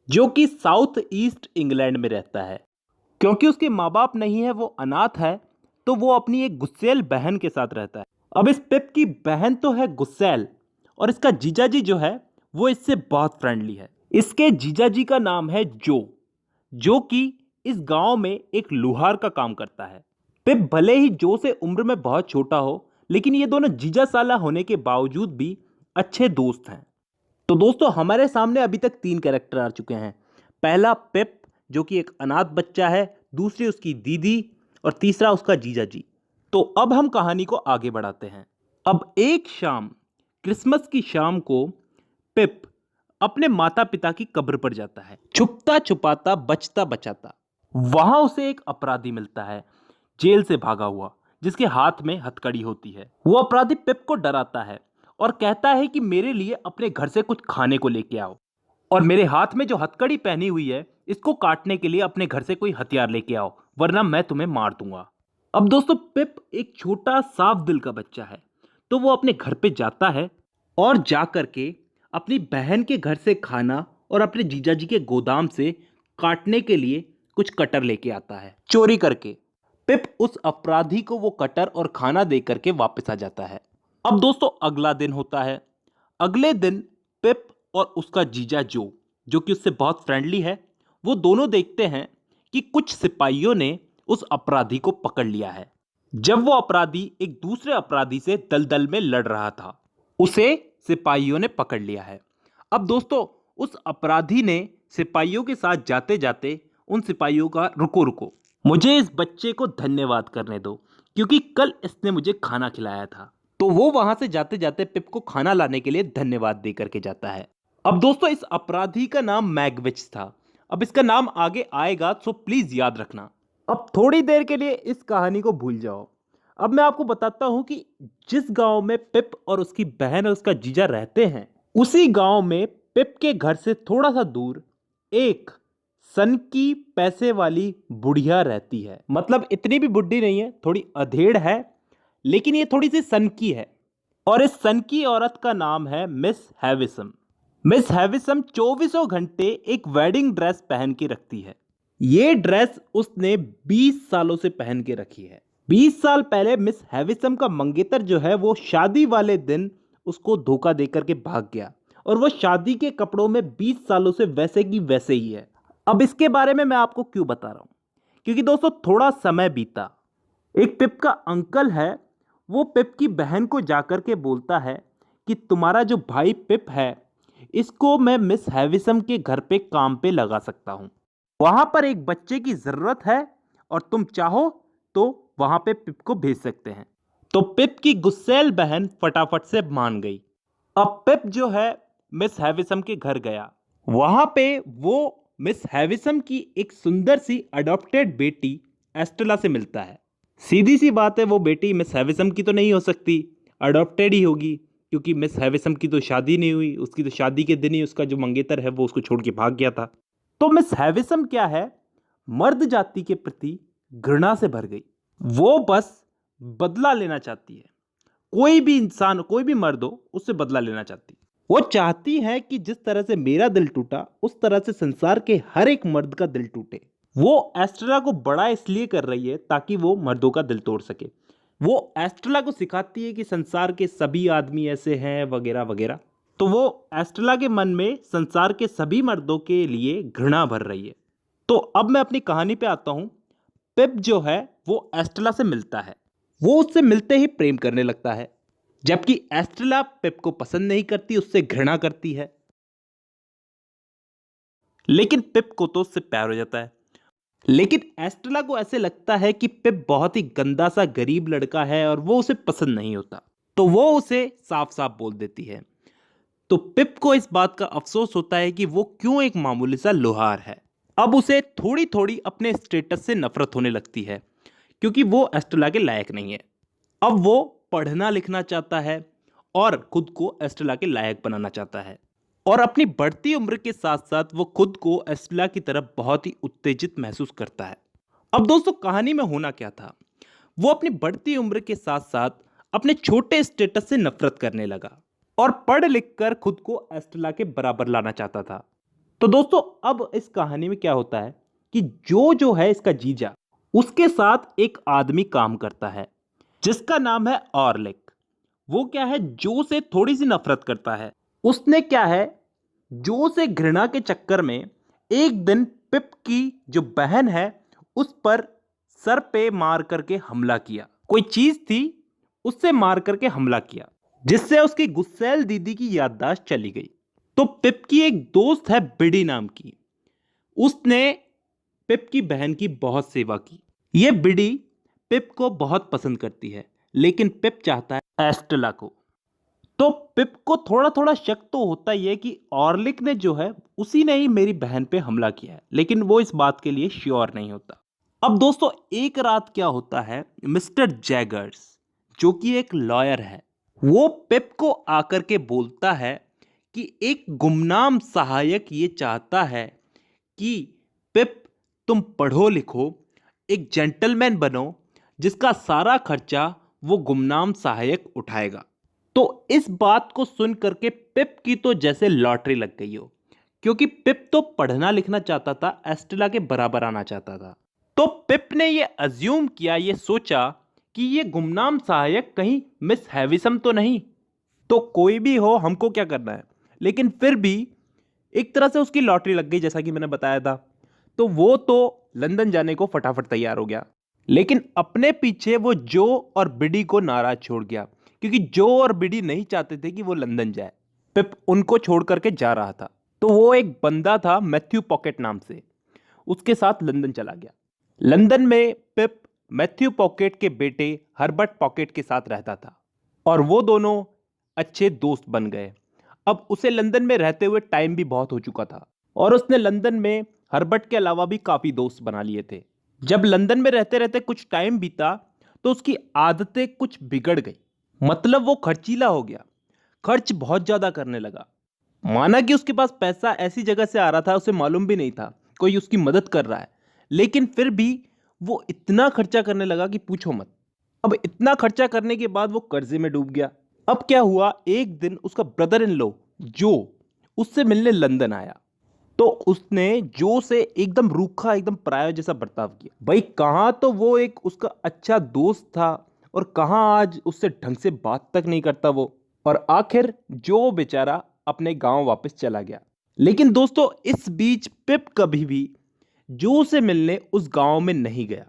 जो कि south east England में रहता है। क्योंकि उसके माँ बाप नहीं है, वो अनाथ है, तो वो अपनी एक गुस्सैल बहन के साथ रहता है। अब इस पिप की बहन तो है गुस्सैल, और इसका जीजाजी जो है वो इससे बहुत फ्रेंडली है। इसके जीजाजी का नाम है जो कि इस गांव में एक लुहार का काम करता है। पिप भले ही जो से उम्र में बहुत छोटा हो, लेकिन ये दोनों जीजा साला होने के बावजूद भी अच्छे दोस्त हैं। तो दोस्तों, हमारे सामने अभी तक 3 कैरेक्टर आ चुके हैं। पहला पिप, जो कि एक अनाथ बच्चा है, दूसरी उसकी दीदी, और तीसरा उसका जीजा जी। तो अब हम कहानी को आगे बढ़ाते हैं। अब एक शाम, क्रिसमस की शाम को, पिप अपने माता पिता की कब्र पर जाता है, छुपता छुपाता, बचता बचाता। वहां उसे एक अपराधी मिलता है, जेल से भागा हुआ, जिसके हाथ में हथकड़ी होती है। वो अपराधी पिप को डराता है और कहता है कि मेरे लिए अपने घर से कुछ खाने को लेके आओ, और मेरे हाथ में जो हथकड़ी पहनी हुई है, इसको काटने के लिए अपने घर से कोई हथियार लेके आओ, वरना मैं तुम्हें मार दूंगा। अब दोस्तों, पिप एक छोटा साफ दिल का बच्चा है, तो वो अपने घर पे जाता है और जा करके अपनी बहन के घर से खाना और अपने जीजाजी के गोदाम से काटने के लिए कुछ कटर लेके आता है, चोरी करके। पिप उस अपराधी को वो कटर और खाना दे करके वापस आ जाता है। अब दोस्तों, अगला दिन होता है। अगले दिन पिप और उसका जीजा जो कि उससे बहुत फ्रेंडली है, वो दोनों देखते हैं कि कुछ सिपाहियों ने उस अपराधी को पकड़ लिया है। जब वो अपराधी एक दूसरे अपराधी से दलदल में लड़ रहा था, उसे सिपाहियों ने पकड़ लिया है। अब दोस्तों, उस अपराधी ने सिपाहियों के साथ जाते जाते उन सिपाहियों का, रुको रुको, मुझे इस बच्चे को धन्यवाद करने दो, क्योंकि कल इसने मुझे खाना खिलाया था। तो वो वहां से जाते जाते पिप को खाना लाने के लिए धन्यवाद दे करके जाता है। अब दोस्तों, इस अपराधी का नाम मैगविच था। अब इसका नाम आगे आएगा, सो प्लीज याद रखना। अब थोड़ी देर के लिए इस कहानी को भूल जाओ। अब मैं आपको बताता हूं कि जिस गांव में पिप और उसकी बहन और उसका जीजा रहते हैं, उसी गांव में पिप के घर से थोड़ा सा दूर एक सन की पैसे वाली बुढ़िया रहती है। मतलब इतनी भी बुढ़ी नहीं है, थोड़ी अधेड़ है, लेकिन ये थोड़ी सी सन की है। और इस सन की औरत का नाम है मिस हैविसम। मिस हैविसम 24 घंटे एक वेडिंग ड्रेस पहन के रखती है। ये ड्रेस उसने 20 सालों से पहन के रखी है। 20 साल पहले मिस हैविसम का मंगेतर जो है वो शादी वाले दिन उसको धोखा देकर के भाग गया, और वो शादी के कपड़ों में 20 सालों से वैसे की वैसे ही है। अब इसके बारे में मैं आपको क्यों बता रहा हूं, क्योंकि दोस्तों, थोड़ा समय बीता। एक पिप का अंकल है, वो पिप की बहन को जाकर के बोलता है कि तुम्हारा जो भाई पिप है, इसको मैं मिस हैविसम के घर पे काम पे लगा सकता हूं। वहां पर एक बच्चे की जरूरत है, और तुम चाहो तो वहां पे पिप को भेज सकते हैं। तो पिप की गुस्सैल बहन फटाफट से मान गई। अब पिप जो है मिस हैविसम के घर गया। वहां पे वो मिस हैविसम की एक सुंदर सी अडॉप्टेड बेटी एस्टेला से मिलता है। सीधी सी बात है, वो बेटी मिस हैविसम की तो नहीं हो सकती, अडॉप्टेड ही होगी, क्योंकि मिस हैविसम की तो शादी नहीं हुई। उसकी तो शादी के दिन ही उसका जो मंगेतर है वो उसको छोड़ के भाग गया था। तो मिस हैविसम क्या है, मर्द जाति के प्रति घृणा से भर गई। वो बस बदला लेना चाहती है। कोई भी इंसान, कोई भी मर्द हो, उससे बदला लेना चाहती है। वो चाहती है कि जिस तरह से मेरा दिल टूटा, उस तरह से संसार के हर एक मर्द का दिल टूटे। वो एस्ट्रेला को बड़ा इसलिए कर रही है ताकि वो मर्दों का दिल तोड़ सके। वो एस्ट्रेला को सिखाती है कि संसार के सभी आदमी ऐसे हैं, वगैरह वगैरह। तो वो एस्ट्रेला के मन में संसार के सभी मर्दों के लिए घृणा भर रही है। तो अब मैं अपनी कहानी पे आता हूं। पिप जो है वो एस्ट्रेला से मिलता है। वो उससे मिलते ही प्रेम करने लगता है, जबकि एस्ट्रेला पिप को पसंद नहीं करती, उससे घृणा करती है। लेकिन पिप को तो उससे प्यार हो जाता है। लेकिन एस्ट्रेला को ऐसे लगता है कि पिप बहुत ही गंदा सा गरीब लड़का है और वो उसे पसंद नहीं होता। तो वो उसे साफ साफ बोल देती है। तो पिप को इस बात का अफसोस होता है कि वो क्यों एक मामूली सा लोहार है। अब उसे थोड़ी थोड़ी अपने स्टेटस से नफरत होने लगती है, क्योंकि वो एस्ट्रेला के लायक नहीं है। अब वो पढ़ना लिखना चाहता है और खुद को एस्ट्रेला के लायक बनाना चाहता है। और अपनी बढ़ती उम्र के साथ साथ वो खुद को एस्ट्रेला की तरफ बहुत ही उत्तेजित महसूस करता है। अब दोस्तों, कहानी में होना क्या था, वो अपनी बढ़ती उम्र के साथ साथ अपने छोटे स्टेटस से नफरत करने लगा और पढ़ लिख कर खुद को एस्ट्रेला के बराबर लाना चाहता था। तो दोस्तों अब इस कहानी में क्या होता है कि जो है इसका जीजा, उसके साथ एक आदमी काम करता है जिसका नाम है ऑरलिक। वो क्या है, जो से थोड़ी सी नफरत करता है। उसने क्या है, जो से घृणा के चक्कर में एक दिन पिप की जो बहन है उस पर सर पे मार करके हमला किया। कोई चीज थी, उससे मार करके हमला किया, जिससे उसकी गुस्सैल दीदी की याददाश्त चली गई। तो पिप की एक दोस्त है बिडी नाम की, उसने पिप की बहन की बहुत सेवा की। यह बिडी पिप को बहुत पसंद करती है, लेकिन पिप चाहता है एस्टेला को। तो पिप को थोड़ा थोड़ा शक तो होता ही है कि ऑर्लिक ने जो है उसी ने ही मेरी बहन पे हमला किया है, लेकिन वो इस बात के लिए श्योर नहीं होता। अब दोस्तों एक रात क्या होता है, मिस्टर जैगर्स जो कि एक लॉयर है, वो पिप को आकर के बोलता है कि एक गुमनाम सहायक ये चाहता है कि पिप तुम पढ़ो लिखो, एक जेंटलमैन बनो, जिसका सारा खर्चा वो गुमनाम सहायक उठाएगा। तो इस बात को सुन करके पिप की तो जैसे लॉटरी लग गई हो, क्योंकि पिप तो पढ़ना लिखना चाहता था, एस्टेला के बराबर आना चाहता था। तो पिप ने ये अज्यूम किया, ये सोचा कि ये गुमनाम सहायक कहीं मिस हैविसम तो नहीं। तो कोई भी हो, हमको क्या करना है। लेकिन फिर भी एक तरह से उसकी लॉटरी लग गई, जैसा कि मैंने बताया था। तो वो तो लंदन जाने को फटाफट तैयार हो गया, लेकिन अपने पीछे वो जो और बिडी को नाराज छोड़ गया, क्योंकि जो और बिडी नहीं चाहते थे कि वो लंदन जाए। पिप उनको छोड़ करके जा रहा था। तो वो एक बंदा था मैथ्यू पॉकेट नाम से, उसके साथ लंदन चला गया। लंदन में पिप मैथ्यू पॉकेट के बेटे हर्बर्ट पॉकेट के साथ रहता था और वो दोनों अच्छे दोस्त बन गए। अब उसे लंदन में रहते हुए टाइम भी बहुत हो चुका था और उसने लंदन में हर्बर्ट के अलावा भी काफी दोस्त बना लिए थे। जब लंदन में रहते रहते कुछ टाइम बीता तो उसकी आदतें कुछ बिगड़ गई। मतलब वो खर्चीला हो गया, खर्च बहुत ज्यादा करने लगा। माना कि उसके पास पैसा ऐसी जगह से आ रहा था, उसे मालूम भी नहीं था कोई उसकी मदद कर रहा है, लेकिन फिर भी वो इतना खर्चा करने लगा कि पूछो मत। अब इतना खर्चा करने के बाद वो कर्जे में डूब गया। अब क्या हुआ, एक दिन उसका ब्रदर इन लॉ जो उससे मिलने लंदन आया। तो उसने जो से एकदम रूखा, एकदम पराया जैसा बर्ताव किया। भाई कहाँ तो वो एक उसका अच्छा दोस्त था और कहाँ आज उससे ढंग से बात तक नहीं करता वो। और आखिर जो बेचारा अपने गांव वापस चला गया। लेकिन दोस्तों इस बीच पिप कभी भी जो से मिलने उस गांव में नहीं गया,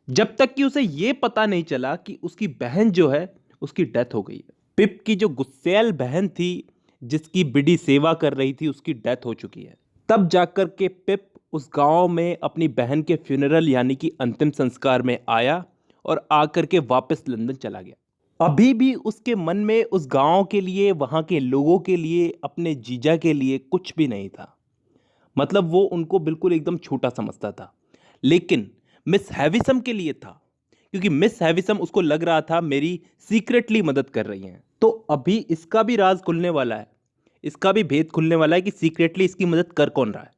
जब तक कि उसे यह पता नहीं चला कि उसकी बहन जो है उसकी डेथ हो गई है। पिप की जो गुस्सैल बहन थी, जिसकी बिडी सेवा कर रही थी, उसकी डेथ हो चुकी है। तब जाकर के पिप उस गांव में अपनी बहन के फ्यूनरल यानी कि अंतिम संस्कार में आया और आकर के वापस लंदन चला गया। अभी भी उसके मन में उस गांव के लिए, वहां के लोगों के लिए, अपने जीजा के लिए कुछ भी नहीं था। मतलब वो उनको बिल्कुल एकदम छोटा समझता था। लेकिन मिस हैविसम के लिए था, क्योंकि मिस हैविसम उसको लग रहा था मेरी सीक्रेटली मदद कर रही हैं। तो अभी इसका भी राज खुलने वाला है, इसका भी भेद खुलने वाला है कि सीक्रेटली इसकी मदद कर कौन रहा है।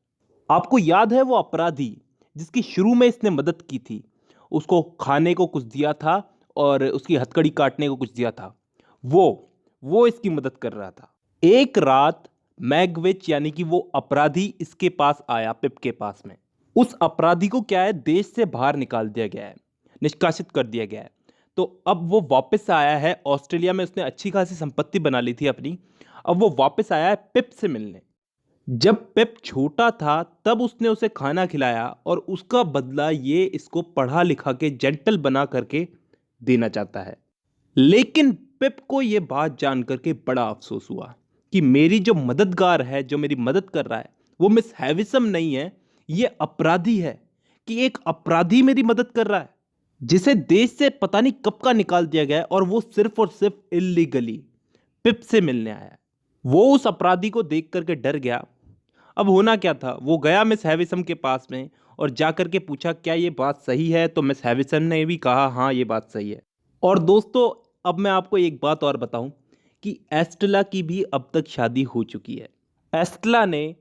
आपको याद है वो अपराधी जिसकी शुरू में इसने मदद की थी, उसको खाने को कुछ दिया था और उसकी हथकड़ी काटने को कुछ दिया था, वो इसकी मदद कर रहा था। एक रात मैगविच यानी कि वो अपराधी इसके पास आया, पिप के पास में। उस अपराधी को क्या है, देश से बाहर निकाल दिया गया है, निष्कासित कर दिया गया है। तो अब वो वापस आया है ऑस्ट्रेलिया में, उसने अच्छी खासी संपत्ति बना ली थी अपनी। अब वो वापस आया है पिप से मिलने। जब पिप छोटा था तब उसने उसे खाना खिलाया और उसका बदला ये इसको पढ़ा लिखा के जेंटल बना करके देना चाहता है। लेकिन पिप को यह बात जान करके बड़ा अफसोस हुआ कि मेरी जो मददगार है, जो मेरी मदद कर रहा है, वो मिस हैविसम नहीं है, ये अपराधी है। कि एक अपराधी मेरी मदद कर रहा है जिसे देश से पता नहीं कब का निकाल दिया गया है, और वो सिर्फ और सिर्फ इल्लीगली पिप से मिलने आया है। वो उस अपराधी को देख करके डर गया। अब होना क्या था, वो गया मिस हैविसम के पास में और जाकर के पूछा क्या ये बात सही है। तो मिस हैविसम ने भी कहा हाँ ये बात सही है। और दोस्तों अब मैं आपको एक बात और बताऊं कि एस्टेला की भी अब तक शादी हो चुकी है। एस्टेला ने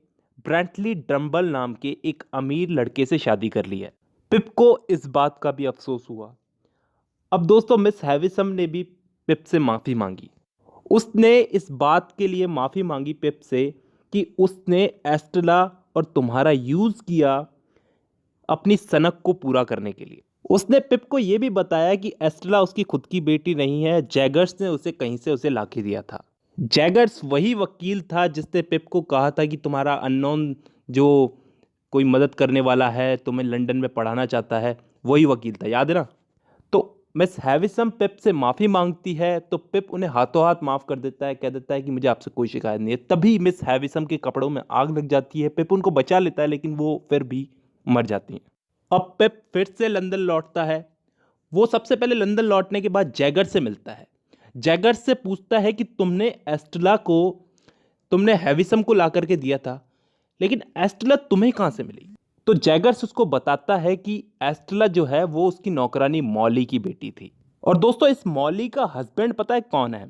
ब्रेंटली ड्रम्बल नाम के एक अमीर लड़के से शादी कर ली है। पिप को इस बात का भी अफसोस हुआ। अब दोस्तों मिस हैविसम ने भी पिप से माफ़ी मांगी। उसने इस बात के लिए माफ़ी मांगी पिप से कि उसने एस्टेला और तुम्हारा यूज़ किया अपनी सनक को पूरा करने के लिए। उसने पिप को यह भी बताया कि एस्टेला उसकी खुद की बेटी नहीं है, जैगर्स ने उसे कहीं से उसे लाके दिया था। जैगर्स वही वकील था जिसने पिप को कहा था कि तुम्हारा अननोन जो कोई मदद करने वाला है तुम्हें लंदन में पढ़ाना चाहता है, वही वकील था, याद है ना। तो मिस हैविसम पिप से माफ़ी मांगती है तो पिप उन्हें हाथों हाथ माफ़ कर देता है, कह देता है कि मुझे आपसे कोई शिकायत नहीं है। तभी मिस हैविसम के कपड़ों में आग लग जाती है। पिप उनको बचा लेता है लेकिन वो फिर भी मर जाती हैं। अब पिप फिर से लंदन लौटता है। वो सबसे पहले लंदन लौटने के बाद जैगर से मिलता है। जैगर से पूछता है कि तुमने हैविसम को ला करके दिया था, लेकिन एस्टेला तुम्हें कहां से मिली। तो जैगर्स उसको बताता है कि एस्टेला जो है वो उसकी नौकरानी मॉली की बेटी थी। और दोस्तों इस मॉली का हस्बैंड पता है कौन है?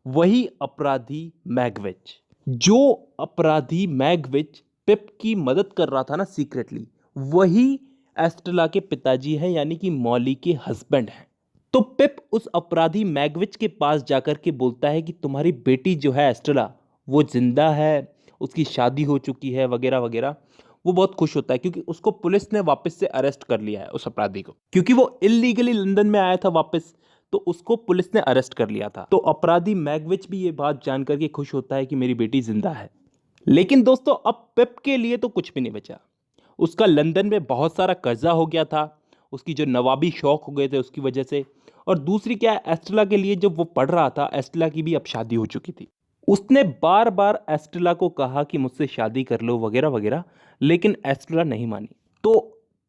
वही अपराधी मैगविच। जो अपराधी मैगविच पिप की मदद कर रहा था ना सीक्रेटली, वही एस्टेला के पिताजी हैं, यानी कि मॉली के हस्बैंड हैं। तो पिप उस अपराधी मैगविच के पास जाकर के बोलता है कि तुम्हारी बेटी जो है एस्टेला वो जिंदा है, उसकी शादी हो चुकी है वगैरह वगैरह। वो बहुत खुश होता है क्योंकि उसको पुलिस ने वापस से अरेस्ट कर लिया है, उस अपराधी को, क्योंकि वो इलीगली लंदन में आया था वापस, तो उसको पुलिस ने अरेस्ट कर लिया था। तो अपराधी मैगविच भी ये बात जानकर के खुश होता है कि मेरी बेटी जिंदा है। लेकिन दोस्तों अब पिप के लिए तो कुछ भी नहीं बचा। उसका लंदन में बहुत सारा कर्जा हो गया था, उसकी जो नवाबी शौक हो गए थे उसकी वजह से। और दूसरी क्या है, एस्टेला के लिए जब वो पढ़ रहा था, एस्टेला की भी अब शादी हो चुकी थी। उसने बार बार एस्टेला को कहा कि मुझसे शादी कर लो वगैरह वगैरह, लेकिन एस्टेला नहीं मानी। तो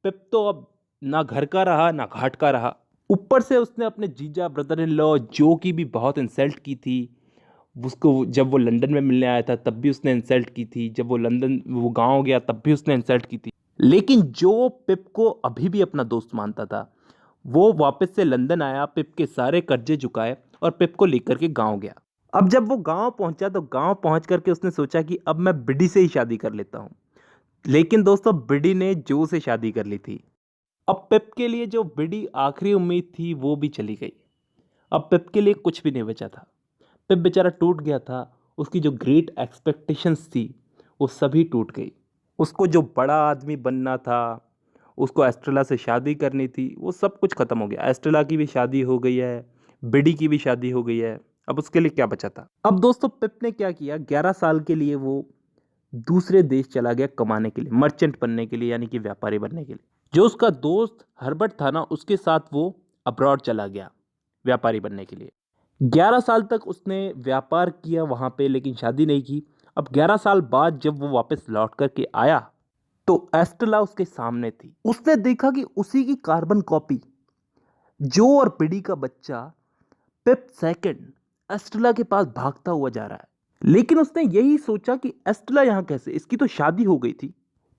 पिप तो अब ना घर का रहा ना घाट का रहा। ऊपर से उसने अपने जीजा ब्रदर इन लॉ जो की भी बहुत इंसल्ट की थी। उसको जब वो लंदन में मिलने आया था तब भी उसने इंसल्ट की थी, जब वो गांव गया तब भी उसने इंसल्ट की थी। लेकिन जो पिप को अभी भी अपना दोस्त मानता था, वो वापस से लंदन आया, पिप के सारे कर्जे चुकाए और पिप को लेकर के गांव गया। अब जब वो गांव पहुंचा तो गांव पहुंच करके उसने सोचा कि अब मैं बिडी से ही शादी कर लेता हूं। लेकिन दोस्तों बिडी ने जो से शादी कर ली थी। अब पिप के लिए जो बिडी आखिरी उम्मीद थी वो भी चली गई। अब पिप के लिए कुछ भी नहीं बचा था। पिप बेचारा टूट गया था। उसकी जो ग्रेट एक्सपेक्टेशंस थी वो सभी टूट गई। उसको जो बड़ा आदमी बनना था, उसको एस्ट्रेला से शादी करनी थी, वो सब कुछ ख़त्म हो गया। एस्ट्रेला की भी शादी हो गई है, बिडी की भी शादी हो गई है। अब उसके लिए क्या बचा था? अब दोस्तों पिप ने क्या किया, 11 साल के लिए वो दूसरे देश चला गया कमाने के लिए, मर्चेंट बनने के लिए, यानी कि व्यापारी बनने के लिए। जो उसका दोस्त हर्बर्ट था ना, उसके साथ वो अब्रॉड चला गया व्यापारी बनने के लिए। 11 साल तक उसने व्यापार किया वहां पे, लेकिन शादी नहीं की। अब 11 साल बाद जब वो वापस लौट करके आया तो एस्टेला उसके सामने थी। उसने देखा कि उसी की कार्बन कॉपी, जो और बिडी का बच्चा पिप सेकंड, एस्टेला के पास भागता हुआ जा रहा है। लेकिन उसने यही सोचा कि एस्टेला यहां कैसे, इसकी तो शादी हो गई थी।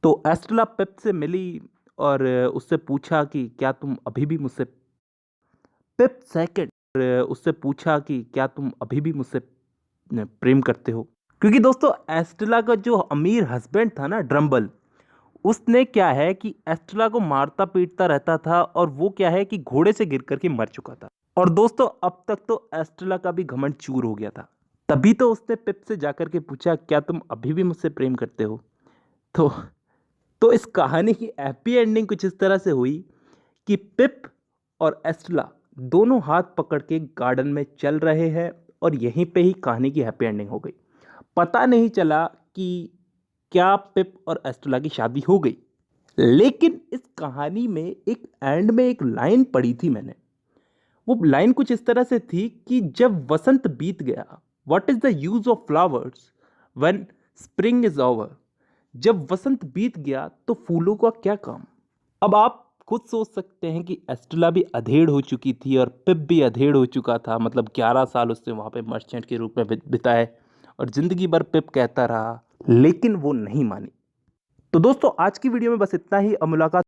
तो एस्टेला पिप से मिली और उससे पूछा कि क्या तुम अभी भी मुझसे पिप सेकंड उससे पूछा कि क्या तुम अभी भी मुझसे प्रेम करते हो। क्योंकि दोस्तों एस्टेला का जो अमीर हस्बैंड था ना, ड्रम्बल, उसने क्या है कि एस्टेला को मारता पीटता रहता था और वो क्या है कि घोड़े से गिर करके मर चुका था। और दोस्तों अब तक तो एस्टेला का भी घमंड चूर हो गया था। तभी तो उसने पिप से जाकर के पूछा क्या तुम अभी भी मुझसे प्रेम करते हो। तो इस कहानी की हैप्पी एंडिंग कुछ इस तरह से हुई कि पिप और एस्टेला दोनों हाथ पकड़ के गार्डन में चल रहे हैं और यहीं पे ही कहानी की हैप्पी एंडिंग हो गई। पता नहीं चला कि क्या पिप और एस्टेला की शादी हो गई। लेकिन इस कहानी में एक एंड में एक लाइन पढ़ी थी मैंने। वो लाइन कुछ इस तरह से थी कि जब वसंत बीत गया, what is the use of flowers when spring is over. जब वसंत बीत गया तो फूलों का क्या काम। अब आप खुद सोच सकते हैं कि एस्टेला भी अधेड़ हो चुकी थी और पिप भी अधेड़ हो चुका था। मतलब 11 साल उसने वहाँ पे मर्चेंट के रूप में बिताए और ज़िंदगी भर पिप कहता रहा, लेकिन वो नहीं मानी। तो दोस्तों आज की वीडियो में बस इतना ही। अब मुलाकात